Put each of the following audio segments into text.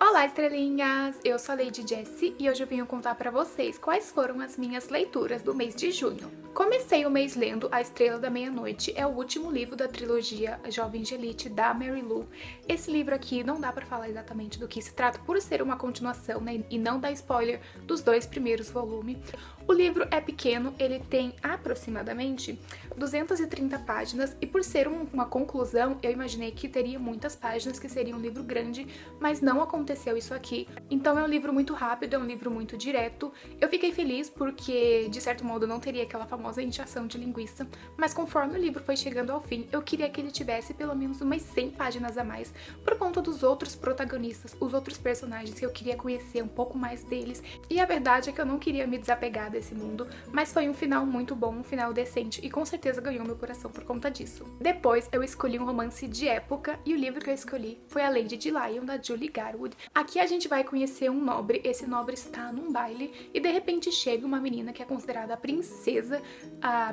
Olá, estrelinhas! Eu sou a Lady Jessie e hoje eu vim contar pra vocês quais foram as minhas leituras do mês de junho. Comecei o mês lendo A Estrela da Meia-Noite, é o último livro da trilogia Jovem de Elite da Mary Lou. Esse livro aqui não dá pra falar exatamente do que se trata por ser uma continuação, né, e não dar spoiler dos dois primeiros volumes. O livro é pequeno, ele tem aproximadamente 230 páginas e por ser uma conclusão, eu imaginei que teria muitas páginas, que seria um livro grande, mas não aconteceu isso aqui. Então é um livro muito rápido, é um livro muito direto. Eu fiquei feliz porque, de certo modo, não teria aquela famosa inchação de linguiça, mas conforme o livro foi chegando ao fim, eu queria que ele tivesse pelo menos umas 100 páginas a mais, por conta dos outros protagonistas, os outros personagens que eu queria conhecer um pouco mais deles. E a verdade é que eu não queria me desapegar desse mundo, mas foi um final muito bom, um final decente e com certeza ganhou meu coração por conta disso. Depois eu escolhi um romance de época e o livro que eu escolhi foi A Lady de Lion, da Julie Garwood. Aqui a gente vai conhecer um nobre, esse nobre está num baile e de repente chega uma menina que é considerada a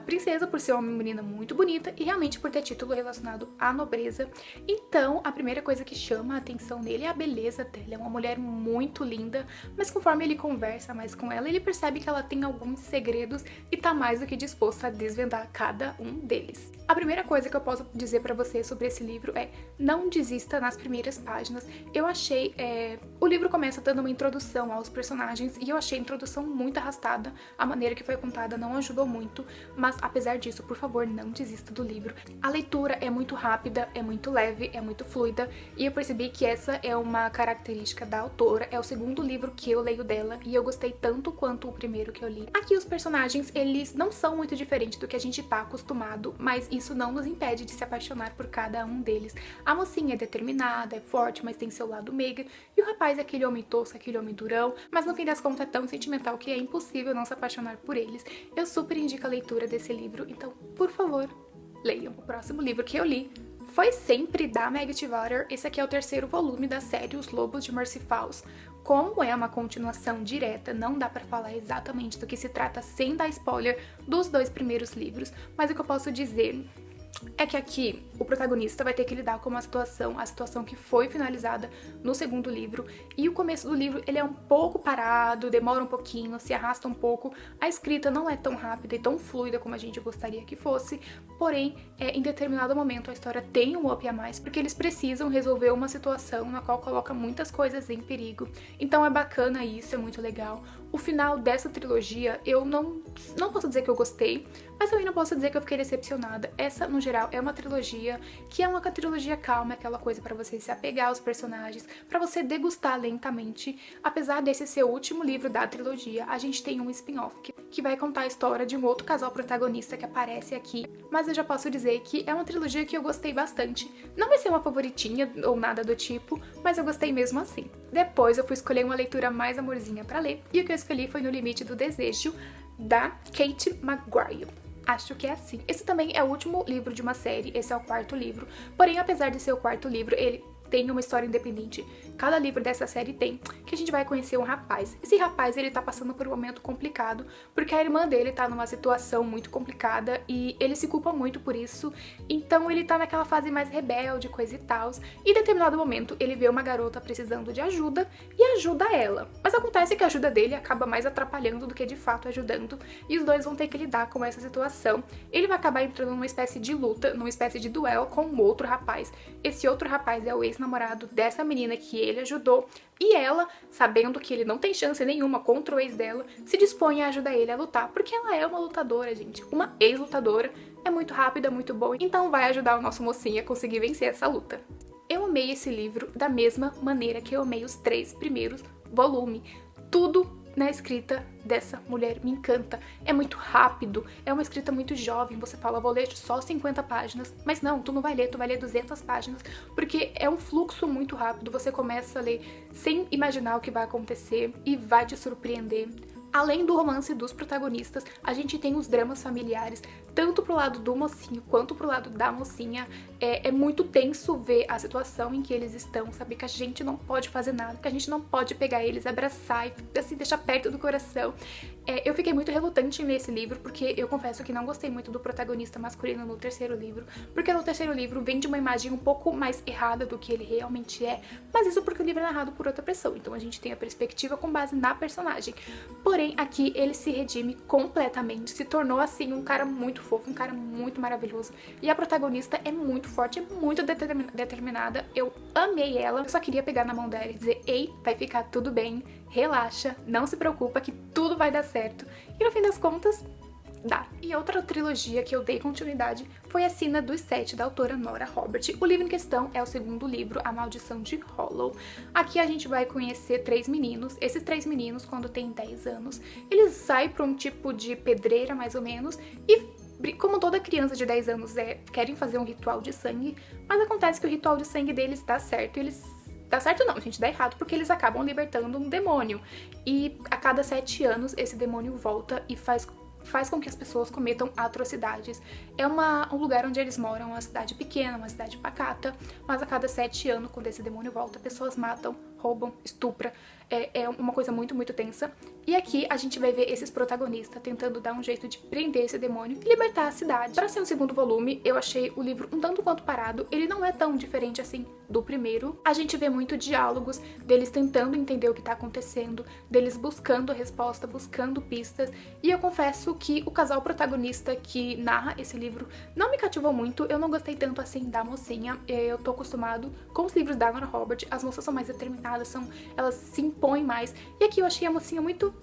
princesa por ser uma menina muito bonita e realmente por ter título relacionado à nobreza. Então a primeira coisa que chama a atenção nele é a beleza dela, é uma mulher muito linda, mas conforme ele conversa mais com ela, ele percebe que ela tem alguns segredos e tá mais do que disposta a desvendar cada um deles. A primeira coisa que eu posso dizer pra você sobre esse livro é: não desista nas primeiras páginas. Eu achei, o livro começa dando uma introdução aos personagens e eu achei a introdução muito arrastada, a maneira que foi contada não ajudou muito, mas apesar disso, por favor, não desista do livro. A leitura é muito rápida, é muito leve, é muito fluida e eu percebi que essa é uma característica da autora, é o segundo livro que eu leio dela e eu gostei tanto quanto o primeiro que eu li. Aqui os personagens, eles não são muito diferentes do que a gente tá acostumado, mas isso não nos impede de se apaixonar por cada um deles. A mocinha é determinada, é forte, mas tem seu lado meiga, e o rapaz é aquele homem tosco, aquele homem durão, mas no fim das contas é tão sentimental que é impossível não se apaixonar por eles. Eu super indico a leitura desse livro, então, por favor, leiam. O próximo livro que eu li foi Sempre, da Maggie Stiefvater. Esse aqui é o terceiro volume da série Os Lobos de Mercy Falls. Como é uma continuação direta, não dá pra falar exatamente do que se trata sem dar spoiler dos dois primeiros livros, mas o que eu posso dizer é que aqui o protagonista vai ter que lidar com a situação que foi finalizada no segundo livro, e o começo do livro ele é um pouco parado, demora um pouquinho, se arrasta um pouco, a escrita não é tão rápida e tão fluida como a gente gostaria que fosse, porém, em determinado momento a história tem um up a mais, porque eles precisam resolver uma situação na qual coloca muitas coisas em perigo, então é bacana isso, é muito legal. O final dessa trilogia eu não posso dizer que eu gostei, mas também não posso dizer que eu fiquei decepcionada. Essa, no geral, é uma trilogia que é uma trilogia calma, aquela coisa pra você se apegar aos personagens, pra você degustar lentamente. Apesar desse ser o último livro da trilogia, a gente tem um spin-off que vai contar a história de um outro casal protagonista que aparece aqui, mas eu já posso dizer que é uma trilogia que eu gostei bastante. Não vai ser uma favoritinha ou nada do tipo, mas eu gostei mesmo assim. Depois eu fui escolher uma leitura mais amorzinha pra ler, e o que eu escolhi foi No Limite do Desejo, da Kate McGuire. Acho que é assim. Esse também é o último livro de uma série, esse é o quarto livro. Porém, apesar de ser o quarto livro, ele tem uma história independente. Cada livro dessa série tem, que a gente vai conhecer um rapaz. Esse rapaz, ele tá passando por um momento complicado, porque a irmã dele tá numa situação muito complicada e ele se culpa muito por isso. Então ele tá naquela fase mais rebelde, coisa e tal. E em determinado momento, ele vê uma garota precisando de ajuda e ajuda ela. Mas acontece que a ajuda dele acaba mais atrapalhando do que de fato ajudando, e os dois vão ter que lidar com essa situação. Ele vai acabar entrando numa espécie de luta, numa espécie de duelo com um outro rapaz. Esse outro rapaz é o ex-namorado dessa menina que ele ajudou, e ela, sabendo que ele não tem chance nenhuma contra o ex dela, se dispõe a ajudar ele a lutar, porque ela é uma lutadora, gente, uma ex-lutadora, é muito rápida, muito boa, então vai ajudar o nosso mocinho a conseguir vencer essa luta. Eu amei esse livro da mesma maneira que eu amei os 3 primeiros volumes. Tudo na escrita dessa mulher me encanta. É muito rápido, é uma escrita muito jovem. Você fala, vou ler só 50 páginas, mas não, tu não vai ler, tu vai ler 200 páginas, porque é um fluxo muito rápido. Você começa a ler sem imaginar o que vai acontecer e vai te surpreender. Além do romance dos protagonistas, a gente tem os dramas familiares. tanto pro lado do mocinho quanto pro lado da mocinha. É muito tenso ver a situação em que eles estão, saber que a gente não pode fazer nada, que a gente não pode pegar eles, abraçar e assim, deixar perto do coração. Eu fiquei muito relutante nesse livro, porque eu confesso que não gostei muito do protagonista masculino no terceiro livro, porque no terceiro livro vem de uma imagem um pouco mais errada do que ele realmente é, mas isso porque o livro é narrado por outra pessoa, então a gente tem a perspectiva com base na personagem. Porém, aqui ele se redime completamente, se tornou assim um cara muito fofo, um cara muito maravilhoso, e a protagonista é muito forte, é muito determinada. Eu amei ela, eu só queria pegar na mão dela e dizer: ei, vai ficar tudo bem, relaxa, não se preocupa que tudo vai dar certo. E no fim das contas, dá. E outra trilogia que eu dei continuidade foi A Sina dos Sete, da autora Nora Robert. O livro em questão é o segundo livro, A Maldição de Hollow. Aqui a gente vai conhecer 3 meninos. Esses 3 meninos, quando têm 10 anos, eles saem para um tipo de pedreira, mais ou menos, e como toda criança de 10 anos querem fazer um ritual de sangue, mas acontece que o ritual de sangue deles dá certo e eles... Dá certo não, gente, dá errado, porque eles acabam libertando um demônio. E a cada 7 anos esse demônio volta e faz com que as pessoas cometam atrocidades. É um lugar onde eles moram, uma cidade pequena, uma cidade pacata, mas a cada 7 anos, quando esse demônio volta, pessoas matam, roubam, estupram. É uma coisa muito, muito tensa. E aqui a gente vai ver esses protagonistas tentando dar um jeito de prender esse demônio e libertar a cidade. Para ser um segundo volume, eu achei o livro um tanto quanto parado. Ele não é tão diferente assim do primeiro. A gente vê muito diálogos deles tentando entender o que tá acontecendo, deles buscando a resposta, buscando pistas. E eu confesso que o casal protagonista que narra esse livro não me cativou muito. Eu não gostei tanto assim da mocinha. Eu tô acostumado com os livros da Nora Robert. As moças são mais determinadas, elas se impõem mais. E aqui eu achei a mocinha muito...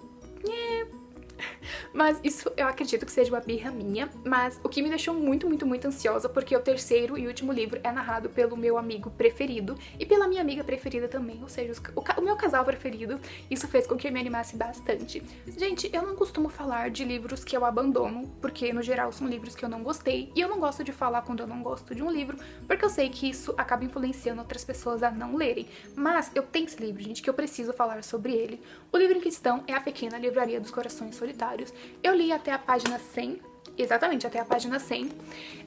Mas isso eu acredito que seja uma birra minha. Mas o que me deixou muito, muito, muito ansiosa, porque o terceiro e último livro é narrado pelo meu amigo preferido e pela minha amiga preferida também, ou seja, o meu casal preferido. Isso fez com que eu me animasse bastante. Gente, eu não costumo falar de livros que eu abandono, porque no geral são livros que eu não gostei, e eu não gosto de falar quando eu não gosto de um livro, porque eu sei que isso acaba influenciando outras pessoas a não lerem. Mas eu tenho esse livro, gente, que eu preciso falar sobre ele. O livro em questão é A Pequena Livraria dos Corações Solitários. Eu li até a página 100, exatamente até a página 100,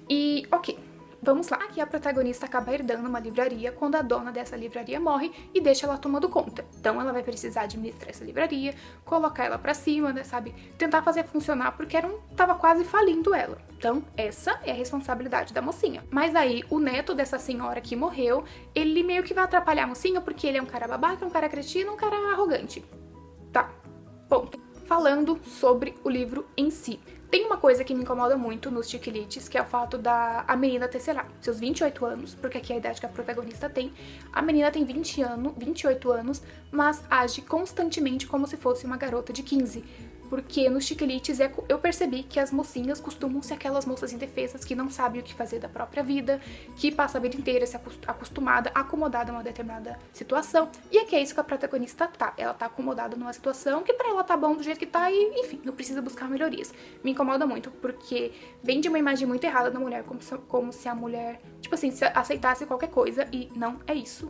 e ok, vamos lá. Aqui a protagonista acaba herdando uma livraria quando a dona dessa livraria morre e deixa ela tomando conta. Então ela vai precisar administrar essa livraria, colocar ela pra cima, né, sabe? Tentar fazer funcionar, porque tava quase falindo ela. Então essa é a responsabilidade da mocinha. Mas aí o neto dessa senhora que morreu, ele meio que vai atrapalhar a mocinha, porque ele é um cara babaca, um cara cretino, um cara arrogante. Tá, ponto. Falando sobre o livro em si. Tem uma coisa que me incomoda muito nos chiquilites, que é o fato da menina ter, sei lá, seus 28 anos, porque aqui é a idade que a protagonista tem. A menina tem 28 anos, mas age constantemente como se fosse uma garota de 15. Porque nos chiquilites eu percebi que as mocinhas costumam ser aquelas moças indefesas que não sabem o que fazer da própria vida, que passam a vida inteira se acostumada, acomodada a uma determinada situação. E aqui é isso que a protagonista tá. Ela tá acomodada numa situação que pra ela tá bom do jeito que tá e, enfim, não precisa buscar melhorias. Me incomoda muito porque vem de uma imagem muito errada da mulher, como se a mulher, tipo assim, se aceitasse qualquer coisa, e não é isso.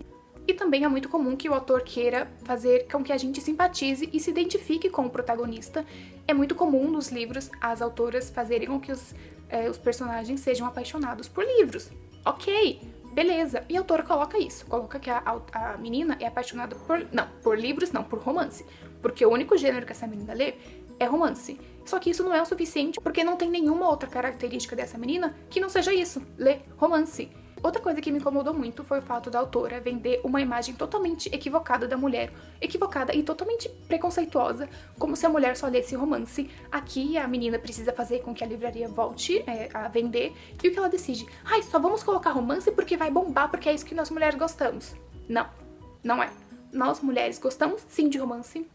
E também é muito comum que o autor queira fazer com que a gente simpatize e se identifique com o protagonista. É muito comum nos livros as autoras fazerem com que os personagens sejam apaixonados por livros. Ok, beleza. E a autora coloca isso, coloca que a menina é apaixonada por livros, não, por romance. Porque o único gênero que essa menina lê é romance. Só que isso não é o suficiente, porque não tem nenhuma outra característica dessa menina que não seja isso, ler romance. Outra coisa que me incomodou muito foi o fato da autora vender uma imagem totalmente equivocada da mulher, equivocada e totalmente preconceituosa, como se a mulher só lesse romance. Aqui a menina precisa fazer com que a livraria volte a vender, e o que ela decide? Ai, só vamos colocar romance porque vai bombar, porque é isso que nós mulheres gostamos. Não, não é. Nós mulheres gostamos sim de romance,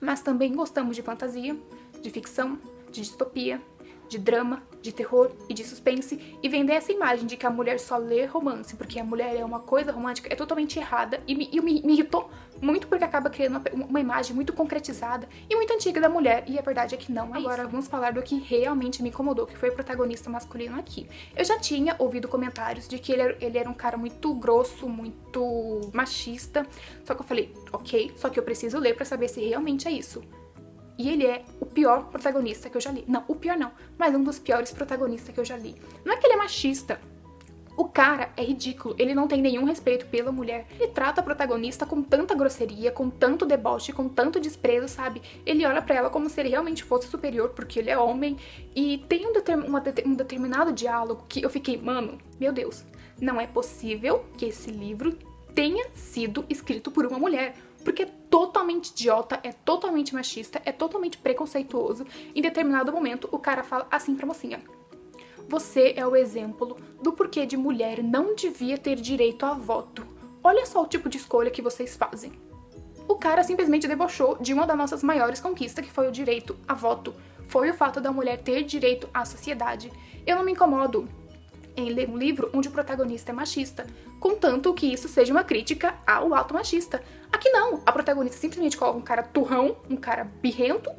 mas também gostamos de fantasia, de ficção, de distopia, de drama, de terror e de suspense, e vender essa imagem de que a mulher só lê romance porque a mulher é uma coisa romântica é totalmente errada, e me irritou muito, porque acaba criando uma imagem muito concretizada e muito antiga da mulher, e a verdade é que não é. Agora vamos falar do que realmente me incomodou, que foi o protagonista masculino aqui. Eu já tinha ouvido comentários de que ele era um cara muito grosso, muito machista, só que eu falei, ok, só que eu preciso ler pra saber se realmente é isso. E ele é o pior protagonista que eu já li. Não, o pior não, mas um dos piores protagonistas que eu já li. Não é que ele é machista. O cara é ridículo, ele não tem nenhum respeito pela mulher. Ele trata a protagonista com tanta grosseria, com tanto deboche, com tanto desprezo, sabe? Ele olha pra ela como se ele realmente fosse superior, porque ele é homem. E tem um determinado diálogo que eu fiquei, mano, meu Deus, não é possível que esse livro tenha sido escrito por uma mulher. Porque é totalmente idiota, é totalmente machista, é totalmente preconceituoso. Em determinado momento, o cara fala assim pra mocinha: você é o exemplo do porquê de mulher não devia ter direito a voto. Olha só o tipo de escolha que vocês fazem. O cara simplesmente debochou de uma das nossas maiores conquistas, que foi o direito a voto. Foi o fato da mulher ter direito à sociedade. Eu não me incomodo em ler um livro onde o protagonista é machista, contanto que isso seja uma crítica ao ato machista. Aqui não, a protagonista simplesmente coloca um cara turrão, um cara birrento,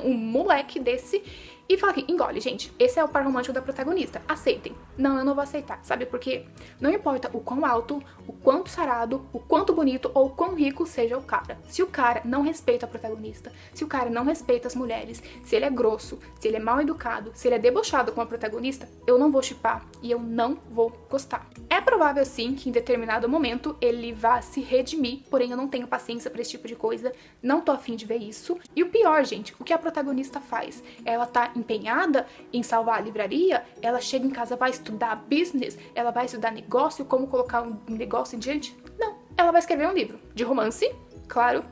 um moleque desse, e fala aqui, engole, gente, esse é o par romântico da protagonista, aceitem. Não, eu não vou aceitar, sabe por quê? Não importa o quão alto, o quanto sarado, o quanto bonito ou o quão rico seja o cara. Se o cara não respeita a protagonista, se o cara não respeita as mulheres, se ele é grosso, se ele é mal educado, se ele é debochado com a protagonista, eu não vou shippar e eu não vou gostar. É provável sim que em determinado momento ele vá se redimir, porém eu não tenho paciência pra esse tipo de coisa, não tô afim de ver isso. E o pior, gente, o que a protagonista faz? Ela tá empenhada em salvar a livraria, ela chega em casa, vai estudar business, ela vai estudar negócio, como colocar um negócio em diante? Não, ela vai escrever um livro de romance, claro,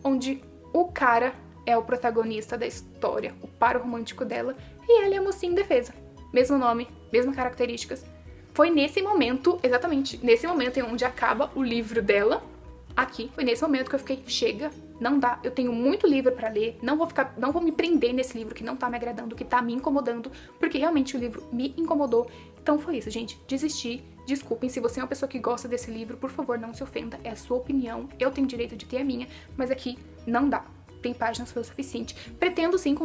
onde o cara é o protagonista da história, o par romântico dela, e ela é a mocinha indefesa. Mesmo nome, mesmas características. Foi nesse momento, exatamente nesse momento em onde acaba o livro dela, aqui, foi nesse momento que eu fiquei, chega, não dá, eu tenho muito livro pra ler, não vou me prender nesse livro que não tá me agradando, que tá me incomodando, porque realmente o livro me incomodou. Então foi isso, gente, desisti, desculpem, se você é uma pessoa que gosta desse livro, por favor, não se ofenda, é a sua opinião, eu tenho direito de ter a minha, mas aqui não dá. Tem páginas foi o suficiente. Pretendo sim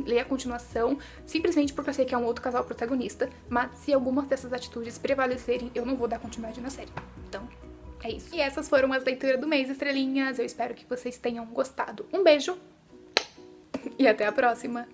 ler a continuação, simplesmente porque eu sei que é um outro casal protagonista, mas se algumas dessas atitudes prevalecerem, eu não vou dar continuidade na série. Então, é isso. E essas foram as leituras do mês, estrelinhas. Eu espero que vocês tenham gostado. Um beijo e até a próxima!